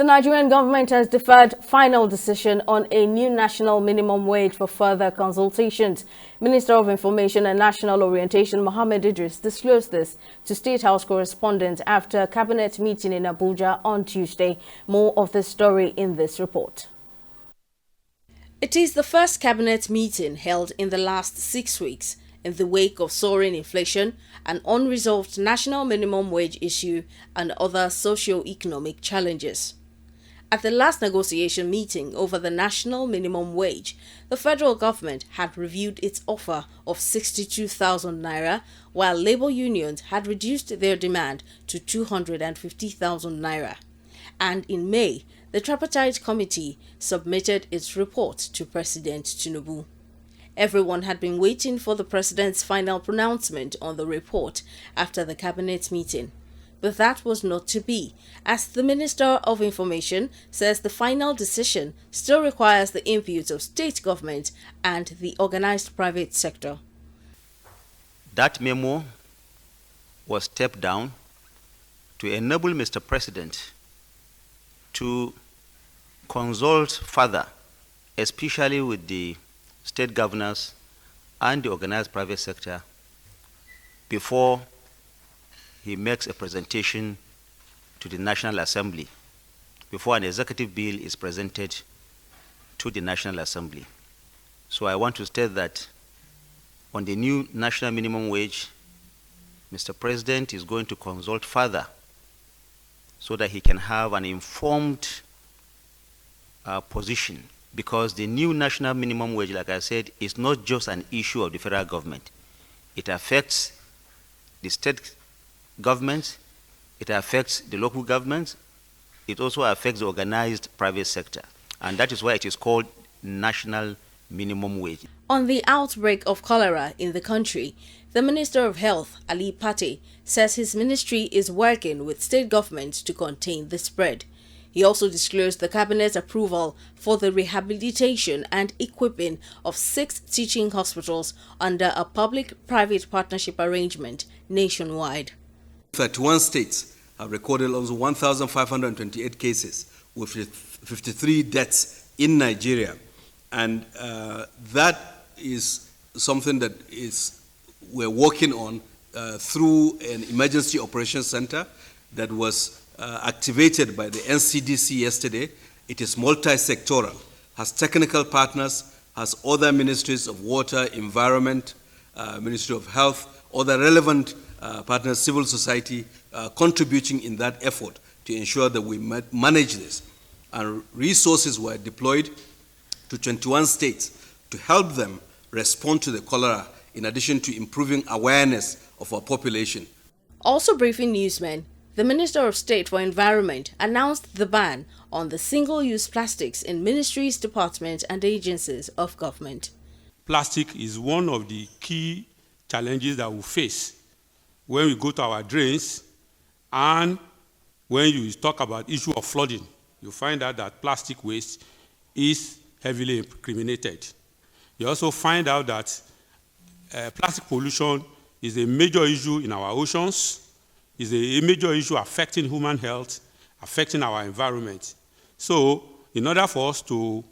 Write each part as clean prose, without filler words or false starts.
The Nigerian government has deferred final decision on a new national minimum wage for further consultations. Minister of Information and National Orientation Mohammed Idris disclosed this to State House correspondents after a cabinet meeting in Abuja on Tuesday. More of the story in this report. It is the first cabinet meeting held in the last 6 weeks in the wake of soaring inflation, an unresolved national minimum wage issue, and other socio-economic challenges. At the last negotiation meeting over the national minimum wage, the federal government had reviewed its offer of 62,000 naira, while labor unions had reduced their demand to 250,000 naira. And in May, the tripartite committee submitted its report to President Tinubu. Everyone had been waiting for the president's final pronouncement on the report after the cabinet meeting. But that was not to be, as the Minister of Information says the final decision still requires the input of state government and the organized private sector. That memo was stepped down to enable Mr. President to consult further, especially with the state governors and the organized private sector, before he makes a presentation to the National Assembly, before an executive bill is presented to the National Assembly. So I want to state that on the new national minimum wage, Mr. President is going to consult further so that he can have an informed position, because the new national minimum wage, like I said, is not just an issue of the federal government. It affects the state governments, it affects the local governments, it also affects the organized private sector. And that is why it is called national minimum wage. On the outbreak of cholera in the country, the Minister of Health, Ali Pate, says his ministry is working with state governments to contain the spread. He also disclosed the cabinet's approval for the rehabilitation and equipping of 6 teaching hospitals under a public-private partnership arrangement nationwide. 31 states have recorded almost 1,528 cases with 53 deaths in Nigeria. And that is something that we're working on through an emergency operations center that was activated by the NCDC yesterday. It is multi-sectoral, has technical partners, has other ministries of water, environment, Ministry of Health, other relevant partners, civil society, contributing in that effort to ensure that we manage this. And resources were deployed to 21 states to help them respond to the cholera, in addition to improving awareness of our population. Also briefing newsmen, the Minister of State for Environment announced the ban on the single-use plastics in ministries, departments, and agencies of government. Plastic is one of the key challenges that we face when we go to our drains, and when you talk about issue of flooding, you find out that plastic waste is heavily incriminated. You also find out that plastic pollution is a major issue in our oceans, is a major issue affecting human health, affecting our environment. So, in order for us to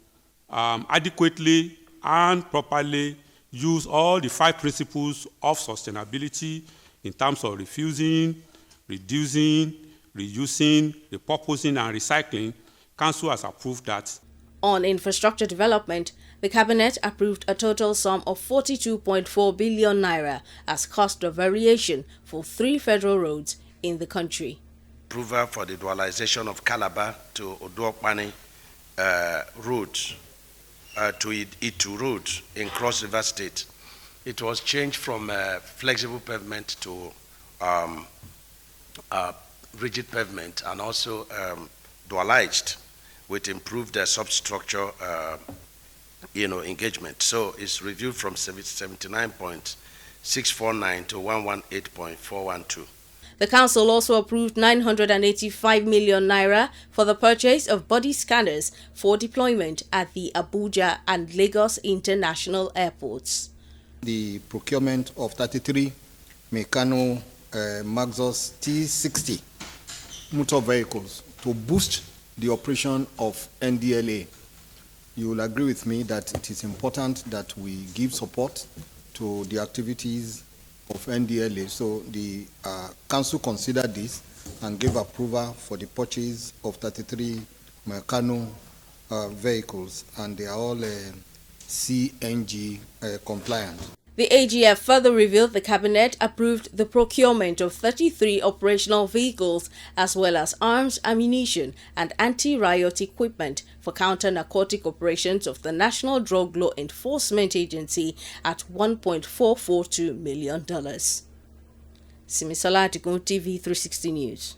adequately and properly use all the 5 principles of sustainability in terms of refusing, reducing, reusing, repurposing, and recycling, Council has approved that. On infrastructure development, the Cabinet approved a total sum of 42.4 billion naira as cost of variation for 3 federal roads in the country. Approval for the dualization of Calabar to Oduokpani road to Itu road in Cross River State. It was changed from flexible pavement to rigid pavement, and also dualized with improved substructure engagement. So it's reviewed from 79.649 to 118.412. The council also approved 985 million naira for the purchase of body scanners for deployment at the Abuja and Lagos international airports. The procurement of 33 Meccano Maxus T60 motor vehicles to boost the operation of NDLEA. You will agree with me that it is important that we give support to the activities of NDLEA. So the council considered this and gave approval for the purchase of 33 Meccano vehicles, and they are all CNG compliant. The AGF further revealed the cabinet approved the procurement of 33 operational vehicles as well as arms, ammunition and anti-riot equipment for counter-narcotic operations of the National Drug Law Enforcement Agency at $1.442 million. Simisola Adigun, TV 360 News.